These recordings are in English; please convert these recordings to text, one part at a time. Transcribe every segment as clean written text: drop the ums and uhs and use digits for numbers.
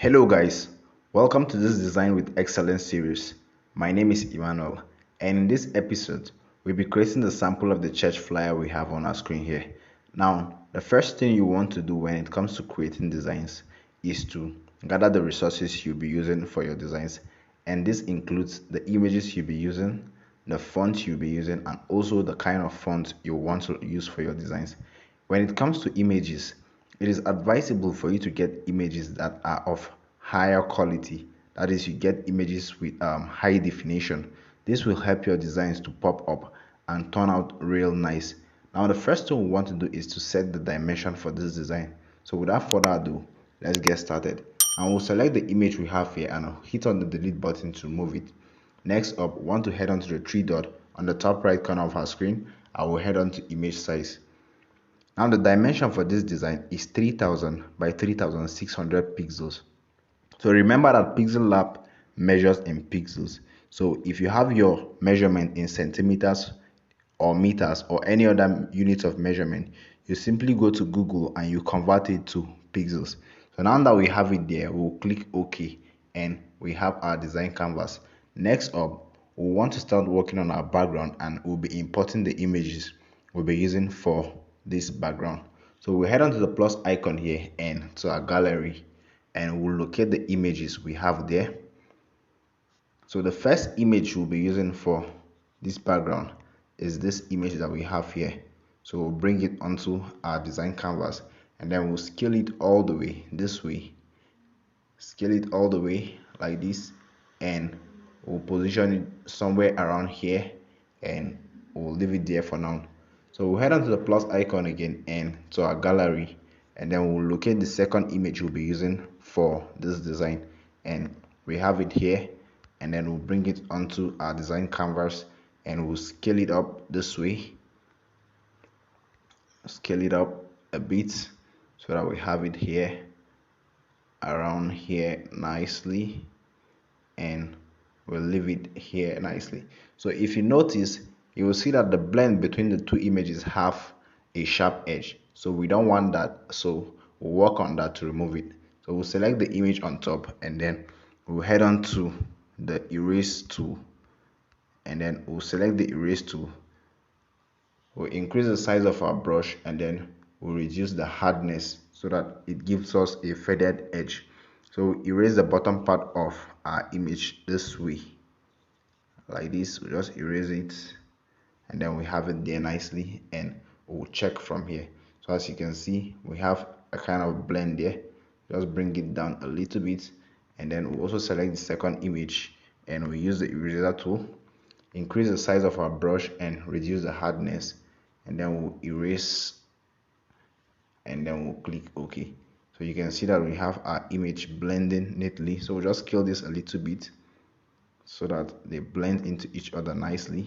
Hello guys, welcome to this Design with Excellence series. My name is Emmanuel, and in this episode, we'll be creating the sample of the church flyer we have on our screen here. Now, the first thing you want to do when it comes to creating designs is to gather the resources you'll be using for your designs, and this includes the images you'll be using, the font you'll be using, and also the kind of font you want to use for your designs. When it comes to images, it is advisable for you to get images that are of higher quality. That is, you get images with high definition. This will help your designs to pop up and turn out real nice. Now, the first thing we want to do is to set the dimension for this design. So without further ado, let's get started. And we'll select the image we have here and I'll hit on the delete button to remove it. Next up, we want to head on to the three dot on the top right corner of our screen. I will head on to image size. Now the dimension for this design is 3000 by 3600 pixels. So remember that Pixellab measures in pixels. So if you have your measurement in centimeters or meters or any other unit of measurement, you simply go to Google and you convert it to pixels. So now that we have it there, we'll click OK and we have our design canvas. Next up, we want to start working on our background and we'll be importing the images we'll be using for this background. So we'll head on to the plus icon here and to our gallery and we'll locate the images we have there. So the first image we'll be using for this background is this image that we have here. So we'll bring it onto our design canvas and then we'll scale it all the way this way. Scale it all the way like this and we'll position it somewhere around here and we'll leave it there for now. So we'll head on to the plus icon again and to our gallery and then we'll locate the second image we'll be using for this design and we have it here and then we'll bring it onto our design canvas and we'll scale it up this way. Scale it up a bit so that we have it here around here nicely and we'll leave it here nicely. So if you notice, you will see that the blend between the two images have a sharp edge, so we don't want that, so we'll work on that to remove it. So we'll select the image on top and then we'll head on to the erase tool and then we'll select the erase tool. We'll increase the size of our brush and then we'll reduce the hardness so that it gives us a faded edge. So erase the bottom part of our image this way like this. We'll just erase it and then we have it there nicely and we'll check from here. So as you can see, we have a kind of blend there. Just bring it down a little bit and then we'll also select the second image and we use the eraser tool, increase the size of our brush and reduce the hardness and then we'll erase and then we'll click OK. So you can see that we have our image blending neatly. So we'll just scale this a little bit so that they blend into each other nicely.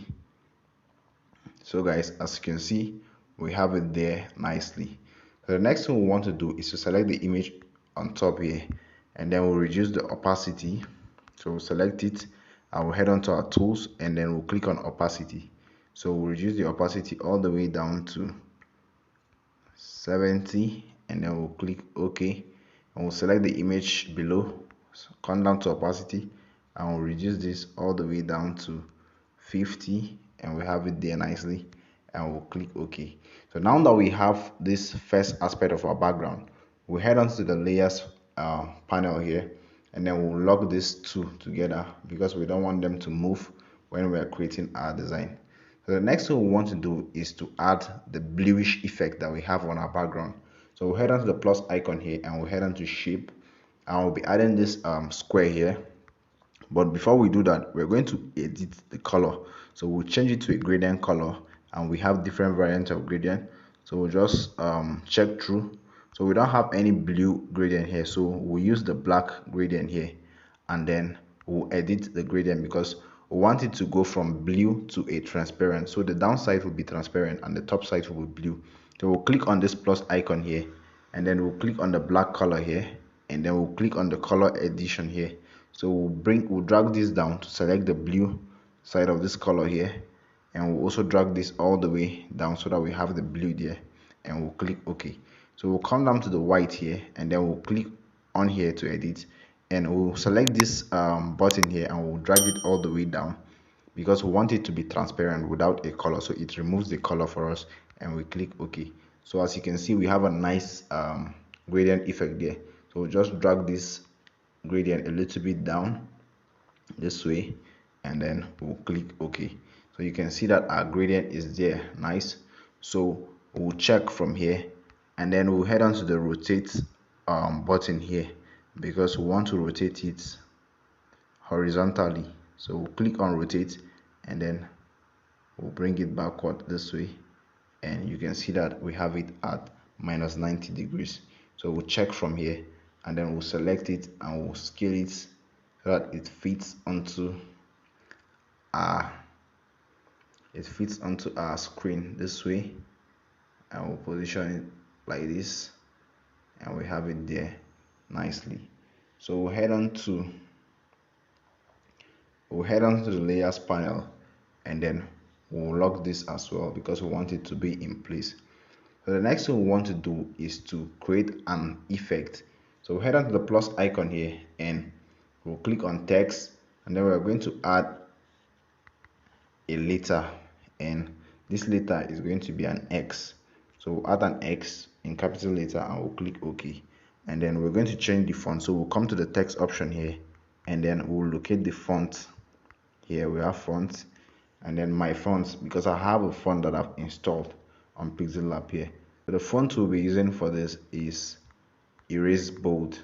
So guys, as you can see, we have it there nicely. So the next thing we want to do is to select the image on top here and then we'll reduce the opacity. So we'll select it and we'll head on to our tools and then we'll click on opacity. So we'll reduce the opacity all the way down to 70 and then we'll click OK and we'll select the image below, so come down to opacity and we'll reduce this all the way down to 50 and we have it there nicely and we'll click OK. So now that we have this first aspect of our background, we'll head on to the layers panel here and then we'll lock these two together because we don't want them to move when we're creating our design. So the next thing we want to do is to add the bluish effect that we have on our background. So we'll head on to the plus icon here and we'll head on to shape and we'll be adding this square here. But before we do that, we're going to edit the color. So we'll change it to a gradient color and we have different variants of gradient. So we'll just check through. So we don't have any blue gradient here, so we'll use the black gradient here and then we'll edit the gradient because we want it to go from blue to a transparent. So the downside will be transparent and the top side will be blue. So we'll click on this plus icon here and then we'll click on the black color here and then we'll click on the color edition here. So we'll drag this down to select the blue side of this color here and we'll also drag this all the way down so that we have the blue there and we'll click OK. So we'll come down to the white here and then we'll click on here to edit and we'll select this button here and we'll drag it all the way down because we want it to be transparent without a color, so it removes the color for us, and we click OK. So as you can see, we have a nice gradient effect there. So we'll just drag this gradient a little bit down this way, and then we'll click OK. So you can see that our gradient is there, nice. So we'll check from here, and then we'll head on to the rotate button here because we want to rotate it horizontally. So we'll click on rotate, and then we'll bring it backward this way, and you can see that we have it at minus 90 degrees. So we'll check from here, and then we'll select it and we'll scale it so that our it fits onto our screen this way, and we'll position it like this, and we have it there nicely. So we'll head on to the layers panel, and then we'll lock this as well because we want it to be in place. So the next thing we want to do is to create an effect. So we'll head on to the plus icon here, and we'll click on text, and then we're going to add a letter, and this letter is going to be an X. So we'll add an X in capital letter and we'll click OK, and then we're going to change the font. So we'll come to the text option here, and then we'll locate the font. Here we have font, and then my fonts, because I have a font that I've installed on Pixellab here. So the font we'll be using for this is erase bold.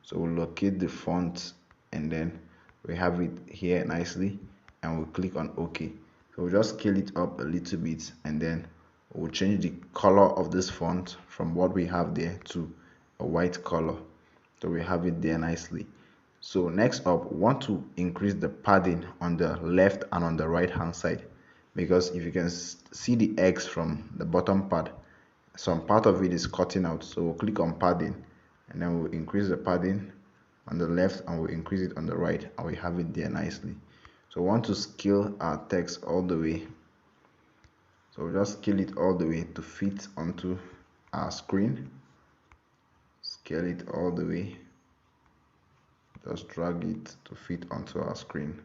So we'll locate the font, and then we have it here nicely, and we'll click on OK. So we'll just scale it up a little bit, and then we'll change the color of this font from what we have there to a white color. So we have it there nicely. So next up, we want to increase the padding on the left and on the right hand side, because if you can see the X from the bottom part, some part of it is cutting out. So we'll click on padding, and then we'll increase the padding on the left and we'll increase it on the right, and we have it there nicely. So we want to scale our text all the way. So we'll just scale it all the way to fit onto our screen. Scale it all the way. Just drag it to fit onto our screen.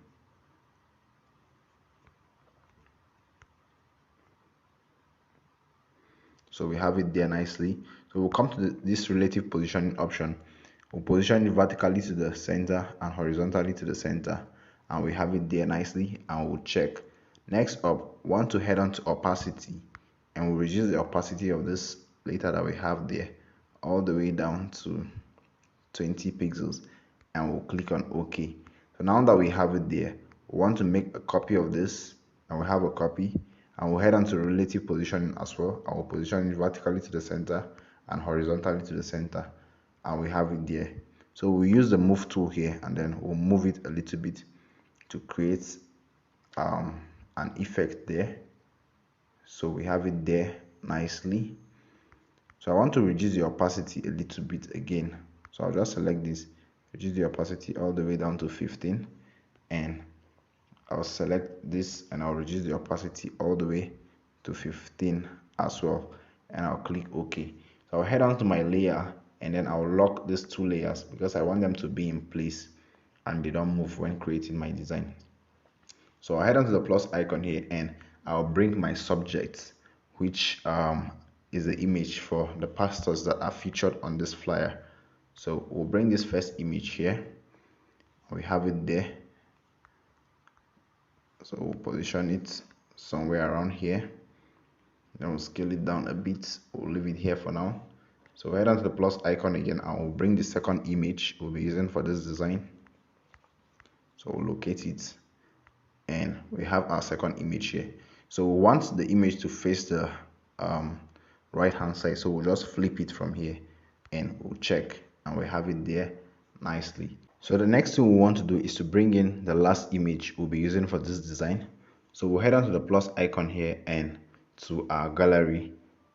So we have it there nicely. So we'll come to this relative positioning option. We'll position it vertically to the center and horizontally to the center, and we have it there nicely, and we'll check. Next up, want to head on to opacity, and we'll reduce the opacity of this letter that we have there all the way down to 20 pixels, and we'll click on OK. So now that we have it there, we want to make a copy of this, and we have a copy, and we'll head on to relative positioning as well. I will position it vertically to the center and horizontally to the center, and we have it there. So we'll use the move tool here, and then we'll move it a little bit to create an effect there. So we have it there nicely. So I want to reduce the opacity a little bit again. So I'll just select this, reduce the opacity all the way down to 15, and I'll select this and I'll reduce the opacity all the way to 15 as well, and I'll click OK. So I'll head on to my layer, and then I'll lock these two layers because I want them to be in place and they don't move when creating my design. So I'll head on to the plus icon here, and I'll bring my subject, which is the image for the pastors that are featured on this flyer. So we'll bring this first image here. We have it there. So we'll position it somewhere around here. Then we'll scale it down a bit. We'll leave it here for now. So we'll head on to the plus icon again, and we'll bring the second image we'll be using for this design. So we'll locate it, and we have our second image here. So we want the image to face the right hand side, so we'll just flip it from here, and we'll check, and we have it there nicely. So the next thing we want to do is to bring in the last image we'll be using for this design. So we'll head on to the plus icon here and to our gallery,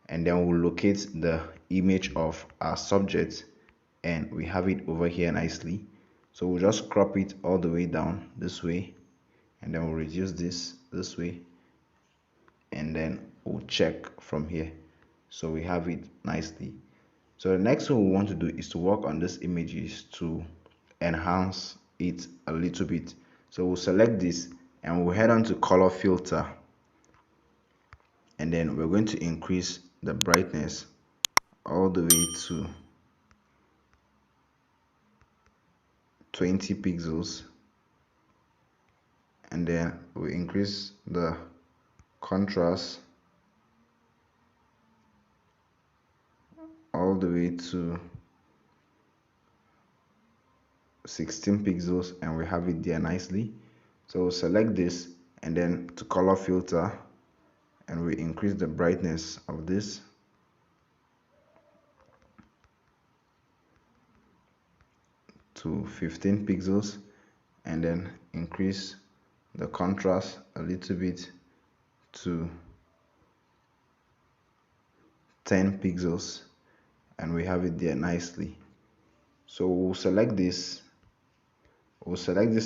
and then we'll locate the image of our subject, and we have it over here nicely. So we'll just crop it all the way down this way, and then we'll reduce this way, and then we'll check from here. So we have it nicely. So the next thing we want to do is to work on these images to enhance it a little bit. So we'll select this and we'll head on to color filter, and then we're going to increase the brightness all the way to 20 pixels, and then we increase the contrast all the way to 16 pixels, and we have it there nicely. So we'll select this and then to color filter, and we increase the brightness of this to 15 pixels, and then increase the contrast a little bit to 10 pixels, and we have it there nicely. So we'll select this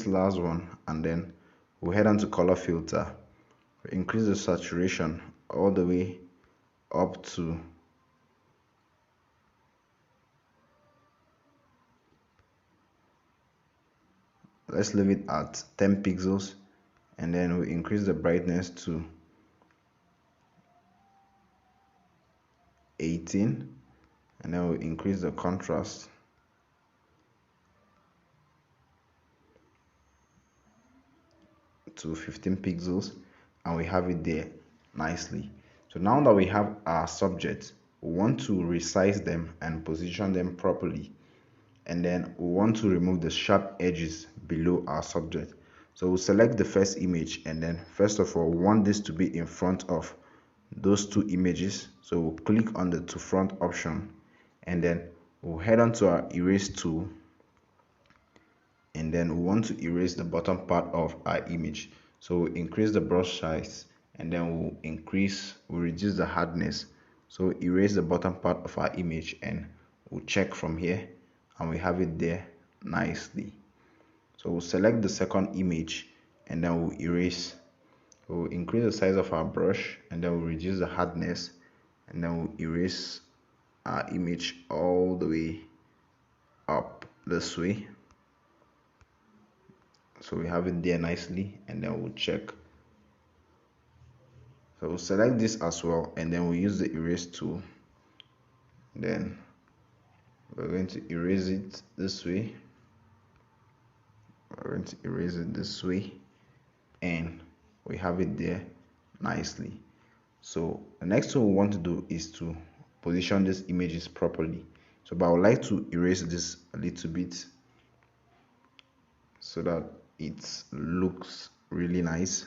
last one, and then we'll head on to color filter, increase the saturation all the way up to let's leave it at 10 pixels, and then we increase the brightness to 18, and then we increase the contrast to 15 pixels, and we have it there nicely. So now that we have our subjects, we want to resize them and position them properly, and then we want to remove the sharp edges below our subject. So we'll select the first image, and then first of all we want this to be in front of those two images. So we'll click on the to front option, and then we'll head on to our erase tool, and then we want to erase the bottom part of our image. So we'll increase the brush size, and then we'll reduce the hardness. So erase the bottom part of our image, and we'll check from here, and we have it there nicely. So we'll select the second image, and then we'll erase. We'll increase the size of our brush, and then we'll reduce the hardness, and then we'll erase our image all the way up this way. So we have it there nicely, and then we'll check. So we'll select this as well, and then we'll use the erase tool. Then we're going to erase it this way. We're going to erase it this way, and we have it there nicely. So the next thing we want to do is to position these images properly. So but I would like to erase this a little bit so that it looks really nice.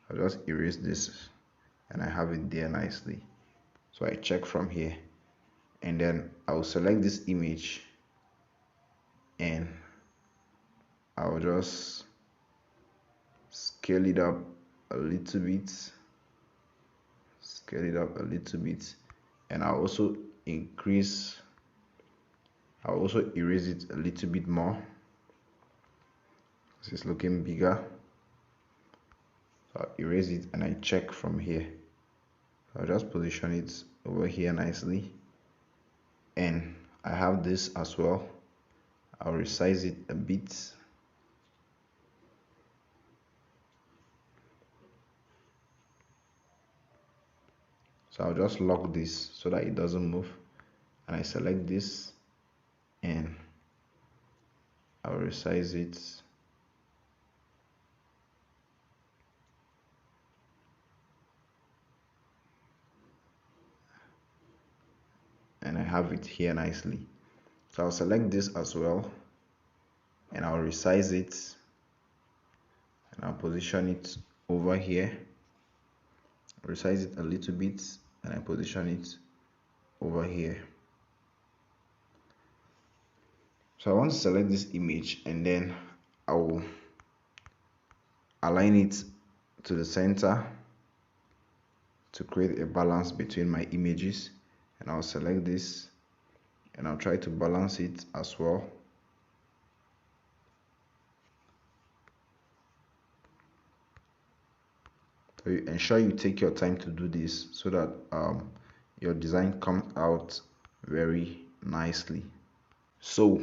I'll just erase this, and I have it there nicely. So I check from here, and then I'll select this image, and I'll just scale it up a little bit, and I'll also erase it a little bit more. This is looking bigger. So I'll erase it, and I check from here. I'll just position it over here nicely, and I have this as well. I'll resize it a bit. So I'll just lock this so that it doesn't move, and I select this, and I'll resize it. And I have it here nicely. So I'll select this as well, and I'll resize it, and I'll position it over here. Resize it a little bit, and I position it over here. So I want to select this image, and then I will align it to the center to create a balance between my images, and I'll select this, and I'll try to balance it as well. So you ensure you take your time to do this so that your design comes out very nicely. So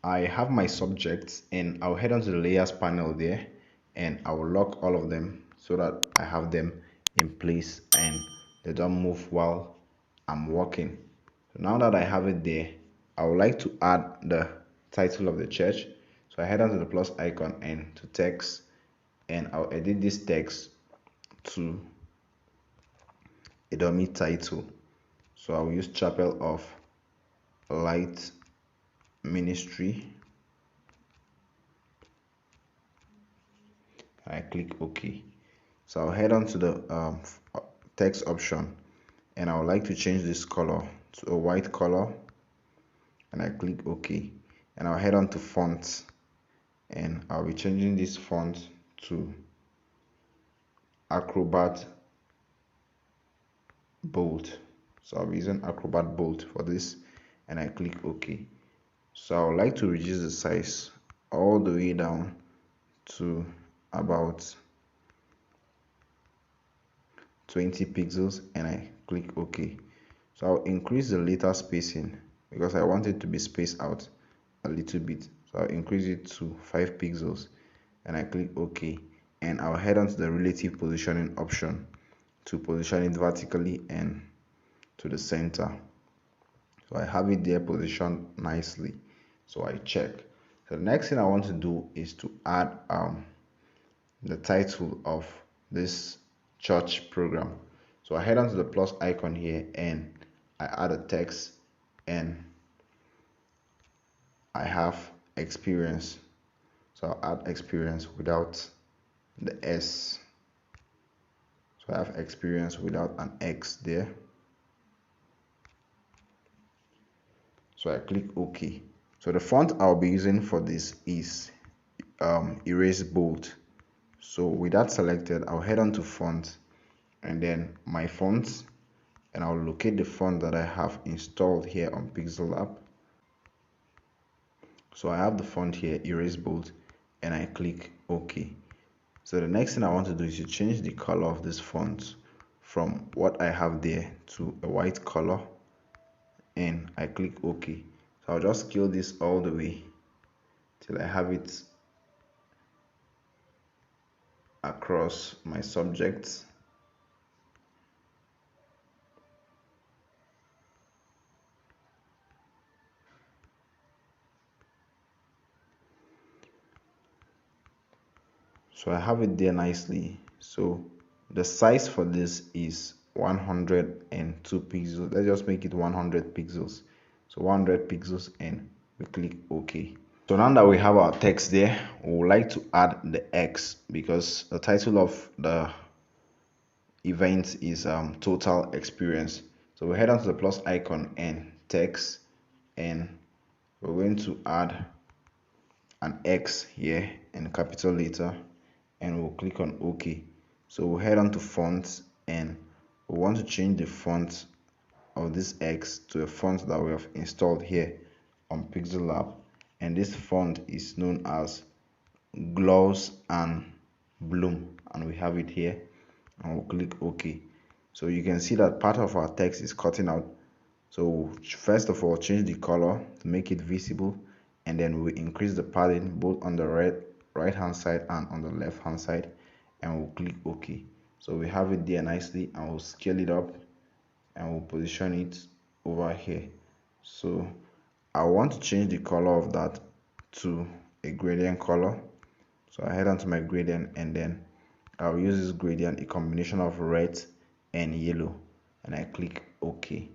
I have my subjects and I'll head onto the layers panel there and I will lock all of them so that I have them in place and they don't move while I'm working. So now that I have it there, I would like to add the title of the church. So I head onto the plus icon and to text, and I'll edit this text to a dummy title. So I'll use Chapel of Light Ministry. I click OK. So I'll head on to the text option and I would like to change this color to a white color and I click OK. And I'll head on to fonts and I'll be changing this font to Acrobat Bold. So I'll be using Acrobat Bold for this and I click OK. So I would like to reduce the size all the way down to about 20 pixels and I click OK. So I'll increase the letter spacing because I want it to be spaced out a little bit. So I'll increase it to 5 pixels and I click OK. And I'll head on to the relative positioning option to position it vertically and to the center. So I have it there positioned nicely. So I check. So the next thing I want to do is to add the title of this church program. So I head onto the plus icon here and I add a text and I have experience. So I'll add experience without the S. So I have experience without an X there. So I click OK. So the font I'll be using for this is Erase Bold. So with that selected, I'll head on to font and then my fonts and I'll locate the font that I have installed here on Pixellab. So I have the font here, Erase Bold, and I click OK. So the next thing I want to do is to change the color of this font from what I have there to a white color and I click OK. So I'll just scale this all the way till I have it across my subjects. So I have it there nicely. So the size for this is 102 pixels. Let's just make it 100 pixels. So 100 pixels and we click OK. So now that we have our text there, we would like to add the X because the title of the event is total experience. So we head on to the plus icon and text and we're going to add an X here in capital letter and we'll click on OK. So we'll head on to fonts and we want to change the font of this X to a font that we have installed here on Pixellab, and this font is known as Gloss and Bloom and we have it here and we'll click OK. So you can see that part of our text is cutting out. So first of all, change the color to make it visible and then we increase the padding both on the right hand side and on the left hand side and we'll click OK. So we have it there nicely and we'll scale it up and we'll position it over here. So I want to change the color of that to a gradient color. So I head onto my gradient and then I'll use this gradient, a combination of red and yellow, and I click OK.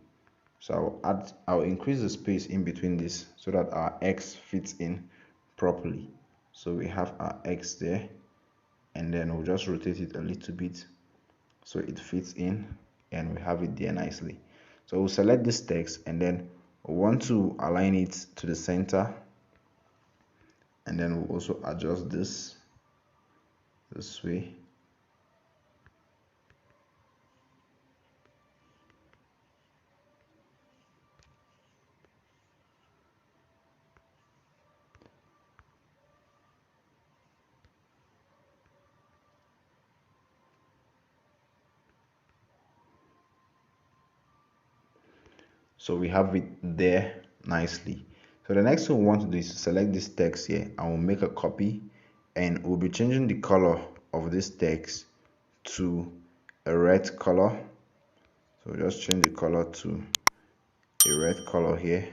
So I'll increase the space in between this so that our X fits in properly. So we have our X there and then we'll just rotate it a little bit so it fits in and we have it there nicely. So we'll select this text and then we want to align it to the center and then we'll also adjust this way. So we have it there nicely. So the next thing we want to do is to select this text here, and we'll make a copy, and we'll be changing the color of this text to a red color. So just change the color to a red color here,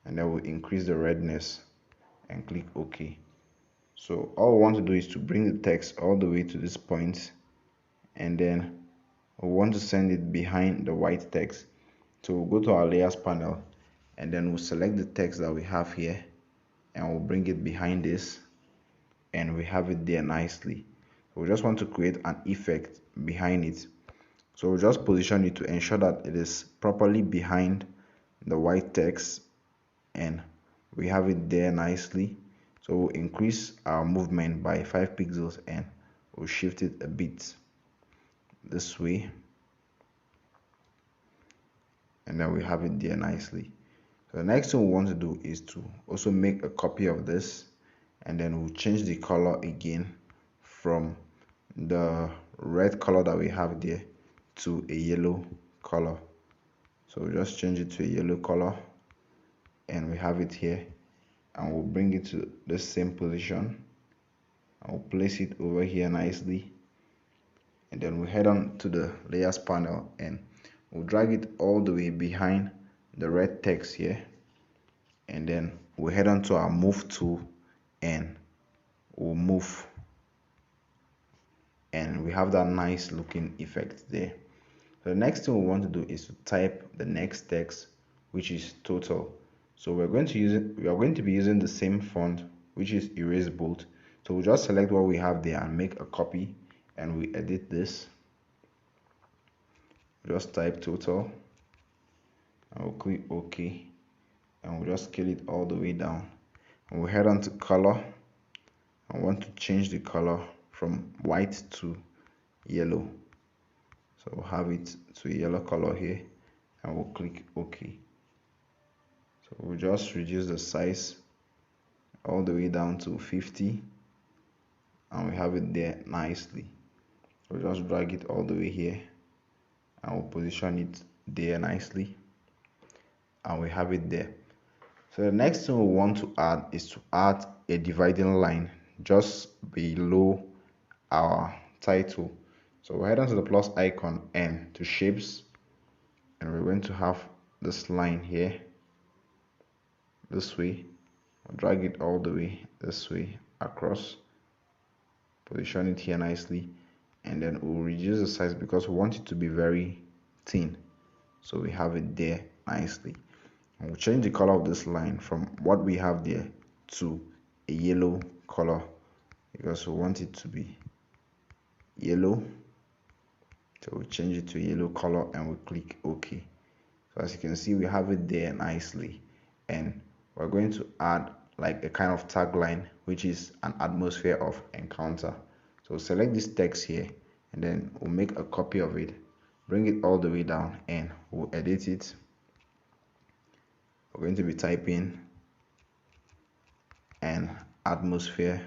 and then we'll increase the redness and click OK. So all we want to do is to bring the text all the way to this point, and then we want to send it behind the white text. So we'll go to our layers panel, and then we'll select the text that we have here, and we'll bring it behind this, and we have it there nicely. We just want to create an effect behind it. So we'll just position it to ensure that it is properly behind the white text, and we have it there nicely. So we'll increase our movement by 5 pixels, and we'll shift it a bit this way, and then we have it there nicely. So the next thing we want to do is to also make a copy of this, and then we'll change the color again from the red color that we have there to a yellow color. So we'll just change it to a yellow color, and we have it here, and we'll bring it to the same position. I'll place it over here nicely, and then we'll head on to the layers panel, and we'll drag it all the way behind the red text here, and then we'll head on to our move tool, and we'll move, and we have that nice looking effect there. So the next thing we want to do is to type the next text, which is total. So we are going to be using the same font, which is erase bold. So we'll just select what we have there and make a copy, and we edit this. Just type total, and we'll click OK, and we'll just scale it all the way down. And we'll head on to color. I want to change the color from white to yellow. So we'll have it to a yellow color here, and we'll click OK. So we'll just reduce the size all the way down to 50, and we have it there nicely. We'll just drag it all the way here, and we'll position it there nicely, and we have it there. So the next thing we want to add is to add a dividing line just below our title. So we'll head on to the plus icon and to shapes, and we're going to have this line here this way. We'll drag it all the way this way across, position it here nicely, and then we'll reduce the size because we want it to be very thin. So we have it there nicely. And we'll change the color of this line from what we have there to a yellow color because we want it to be yellow. So we'll change it to a yellow color, and we'll click OK. So as you can see, we have it there nicely, and we're going to add like a kind of tagline, which is an atmosphere of encounter. So select this text here, and then we'll make a copy of it, bring it all the way down, and we'll edit it. We're going to be typing an atmosphere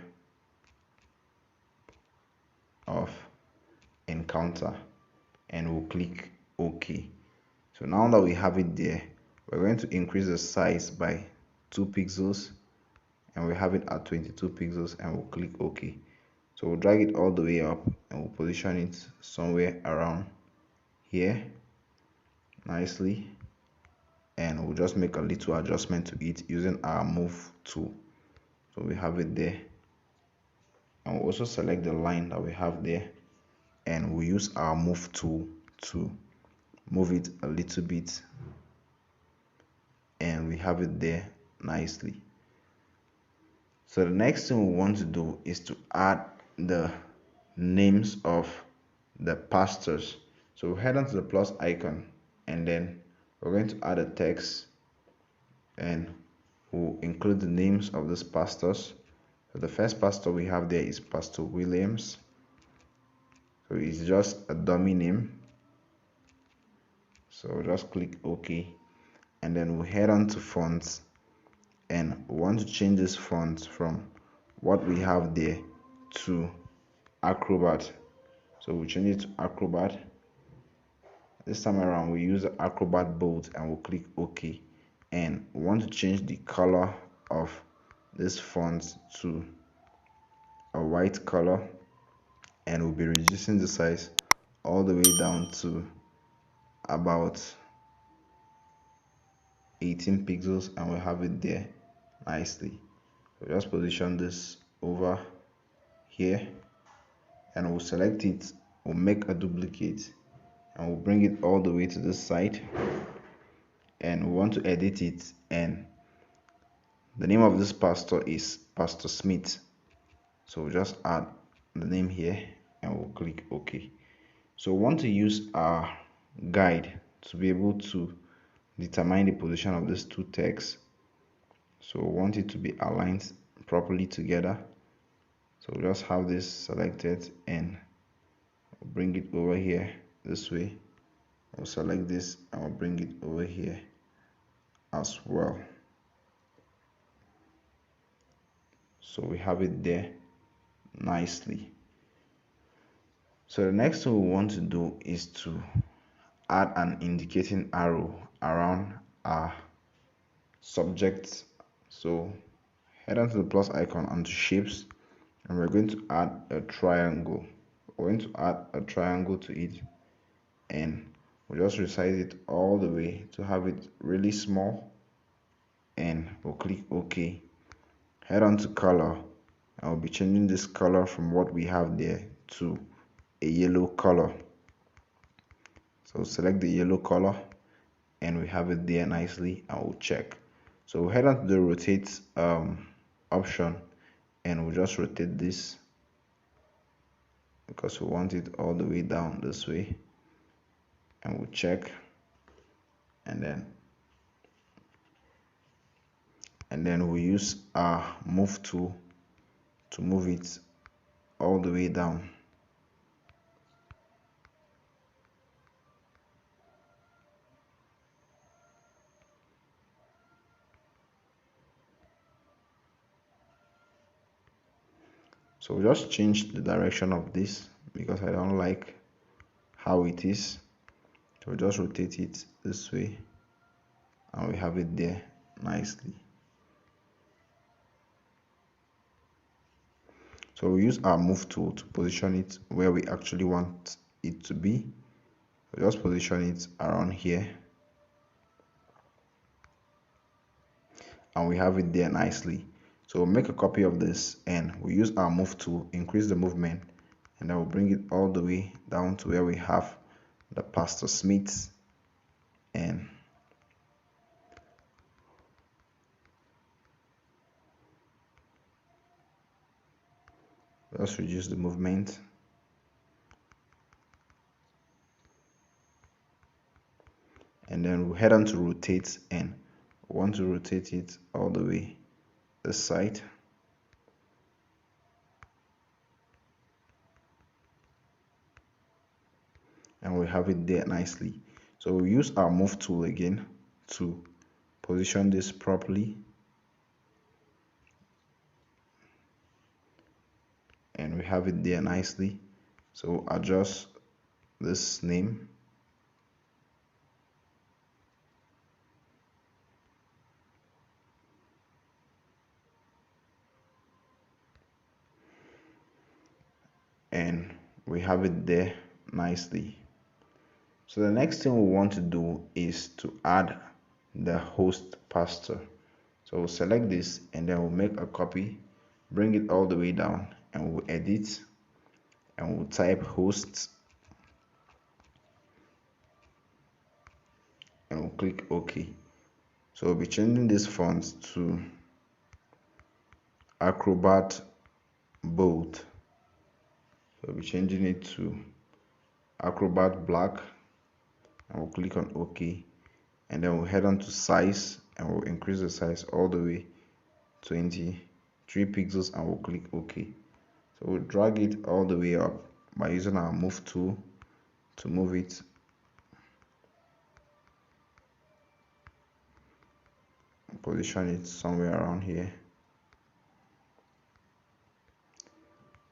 of encounter, and we'll click OK. So now that we have it there, we're going to increase the size by 2 pixels, and we have it at 22 pixels, and we'll click OK. So we'll drag it all the way up, and we'll position it somewhere around here nicely, and we'll just make a little adjustment to it using our move tool. So we have it there, and we'll also select the line that we have there, and we'll use our move tool to move it a little bit, and we have it there nicely. So the next thing we want to do is to add the names of the pastors. So we'll head on to the plus icon, and then we're going to add a text, and we'll include the names of these pastors. So the first pastor we have there is Pastor Williams. So it's just a dummy name. So we'll just click OK, and then we'll head on to fonts, and we want to change this font from what we have there to Acrobat. So we'll change it to Acrobat. This time around we use Acrobat bold, and we'll click OK, and we want to change the color of this font to a white color, and we'll be reducing the size all the way down to about 18 pixels, and we'll have it there nicely. So just position this over here, and we'll select it, we'll make a duplicate, and we'll bring it all the way to this side, and we want to edit it, and the name of this pastor is Pastor Smith. So we'll just add the name here, and we'll click OK. So we want to use our guide to be able to determine the position of these two texts. So we want it to be aligned properly together. So we'll just have this selected, and we'll bring it over here this way. We'll select this, and we'll bring it over here as well. So we have it there nicely. So the next thing we want to do is to add an indicating arrow around our subject. So head on to the plus icon and to shapes, and we're going to add a triangle. We're going to add a triangle to it, and we'll just resize it all the way to have it really small, and we'll click OK. Head on to color, and we'll be changing this color from what we have there to a yellow color. So select the yellow color, and we have it there nicely, and we'll check. So we'll head on to the rotate option, and we'll just rotate this because we want it all the way down this way, and we'll check, and then we'll use our move tool to move it all the way down. So we'll just change the direction of this because I don't like how it is. So we'll just rotate it this way, and we have it there nicely. So we use our move tool to position it where we actually want it to be. We'll just position it around here, and we have it there nicely. So we'll make a copy of this, and we'll use our move tool, increase the movement, and then we'll bring it all the way down to where we have the Pastor Smith, and just reduce the movement, and then we'll head on to rotate, and we want to rotate it all the way this side, and we have it there nicely. So we'll use our move tool again to position this properly, and we have it there nicely. So adjust this name, and we have it there nicely. So the next thing we want to do is to add the host pastor. So we'll select this, and then we'll make a copy, bring it all the way down, and we'll edit, and we'll type host, and we'll click OK. So we'll be changing this font to Acrobat Bold. So we'll be changing it to Acrobat Black, and we'll click on OK, and then we'll head on to size, and we'll increase the size all the way 23 pixels, and we'll click OK. So we'll drag it all the way up by using our move tool to move it, position it somewhere around here,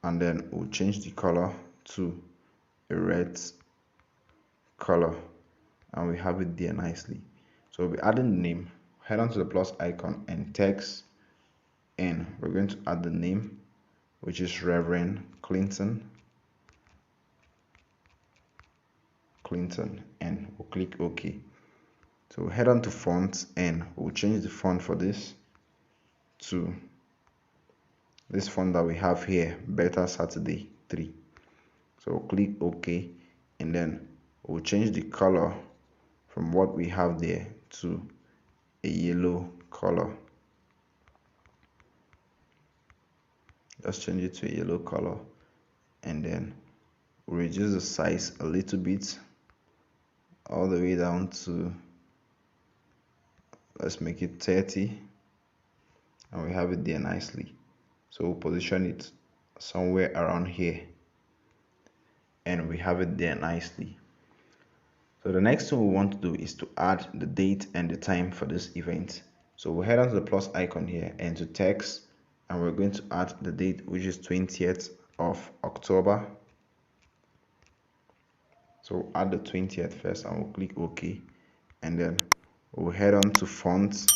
and then we'll change the color to a red color, and we have it there nicely. So we'll be adding the name Head on to the plus icon and text, and we're going to add the name, which is Reverend Clinton, and we'll click OK. So head on to fonts, and we'll change the font for this to this font that we have here, Better Saturday 3. So click OK, and then we'll change the color from what we have there to a yellow color. Just change it to a yellow color, and then we'll reduce the size a little bit, all the way down to, let's make it 30, and we have it there nicely. So we'll position it somewhere around here, and we have it there nicely. So the next thing we want to do is to add the date and the time for this event. So we'll head on to the plus icon here and to text, and we're going to add the date, which is 20th of October. So we'll add the 20th first, and we'll click OK, and then we'll head on to fonts.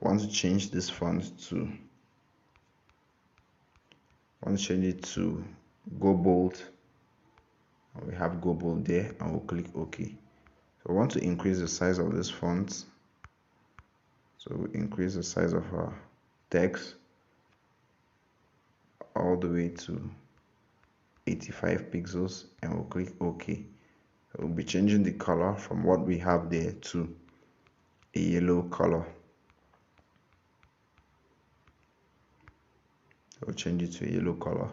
I want to change this font to, change it to Go Bold. We have Go Bold there, and we'll click OK. So we want to increase the size of this font. So we'll increase the size of our text all the way to 85 pixels, and we'll click OK. So we'll be changing the color from what we have there to a yellow color. So we'll change it to a yellow color.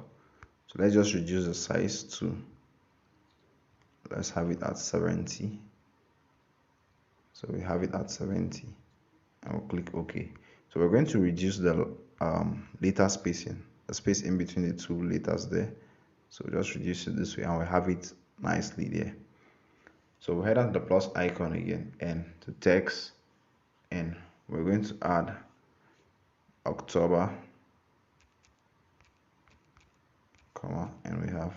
So let's just reduce the size to, let's have it at 70. So we have it at 70, and we'll click OK. So we're going to reduce the letter spacing, the space in between the two letters there. So just reduce it this way, and we have it nicely there. So we'll head on to the plus icon again and to text, and we're going to add October, comma, and we have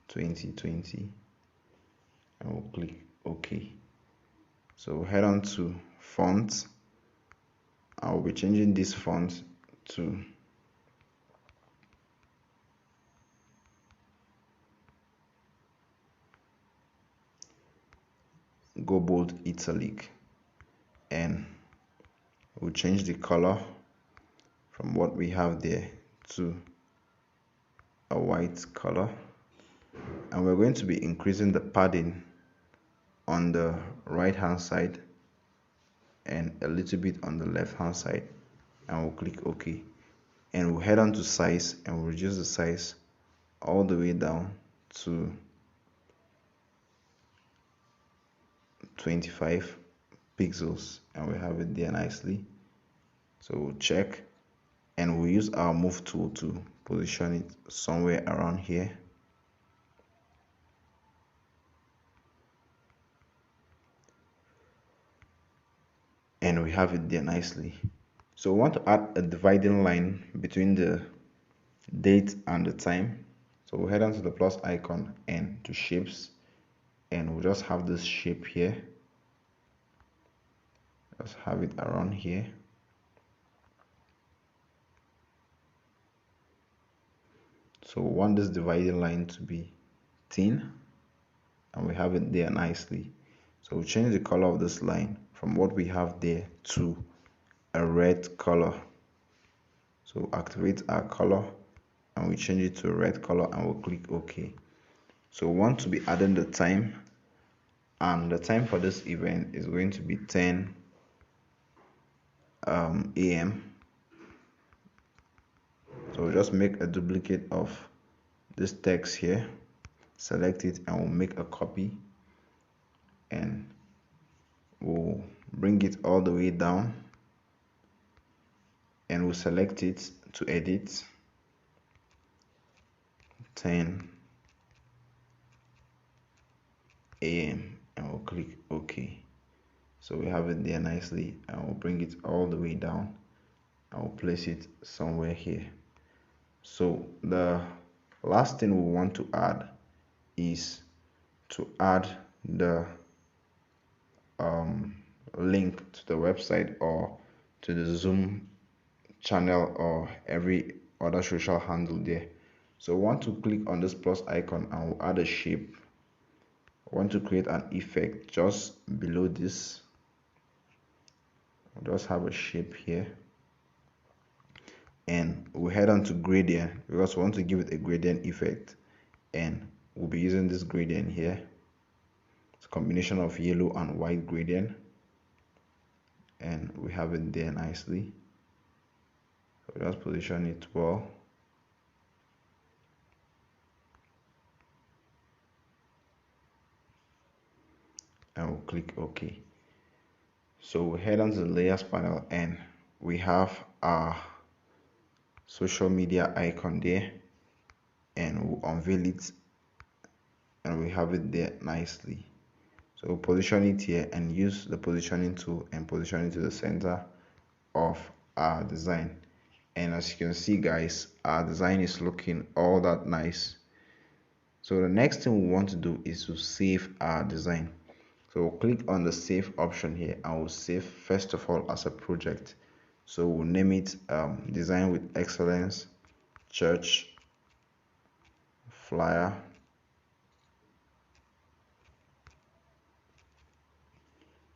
2020, and we'll click OK. So we'll head on to font. I will be changing this font to Go Bold Italic, and we'll change the color from what we have there to a white color, and we're going to be increasing the padding on the right hand side and a little bit on the left hand side, and we'll click OK, and we'll head on to size, and we'll reduce the size all the way down to 25 pixels, and we have it there nicely. So we'll check, and we'll use our move tool to position it somewhere around here. And we have it there nicely. So we want to add a dividing line between the date and the time. So we'll head on to the plus icon and to shapes, and we'll just have this shape here. Just have it around here. So we want this dividing line to be thin, and we have it there nicely. So we'll change the color of this line from what we have there to a red color. So activate our color, and we change it to a red color, and we'll click OK. So we want to be adding the time, and the time for this event is going to be 10 a.m. So we'll just make a duplicate of this text here, select it, and we'll make a copy, and we'll bring it all the way down, and we'll select it to edit 10 a.m. and we'll click OK. So we have it there nicely, and we'll bring it all the way down, and we'll place it somewhere here. So the last thing we want to add is to add the link to the website or to the Zoom channel or every other social handle there. So we want to click on this plus icon and we'll add a shape. I want to create an effect just below this. We'll just have a shape here, and we'll head on to gradient because we want to give it a gradient effect, and we'll be using this gradient here. It's a combination of yellow and white gradient, and we have it there nicely. So just position it well, and we'll click OK. So we'll head on to the layers panel, and we have our social media icon there, and we'll unveil it, and we have it there nicely. So we'll position it here and use the positioning tool and position it to the center of our design. And as you can see guys, our design is looking all that nice. So the next thing we want to do is to save our design. So we'll click on the save option here and we'll save first of all as a project. So we'll name it Design with Excellence Church Flyer.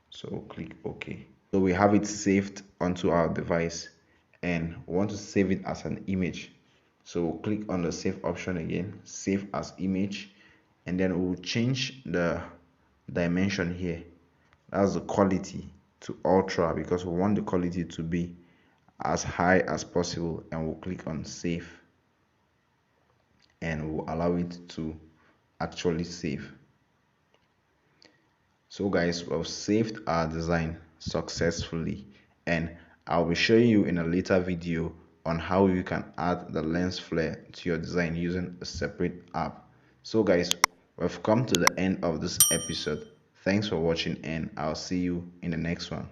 So we'll click OK. So we have it saved onto our device and we want to save it as an image. So we'll click on the save option again, save as image, and then we'll change the dimension here. That's the quality to ultra because we want the quality to be as high as possible, and we'll click on save and we'll allow it to actually save. So guys, we've saved our design successfully, and I'll be showing you in a later video on how you can add the lens flare to your design using a separate app. So guys, we've come to the end of this episode. Thanks for watching, and I'll see you in the next one.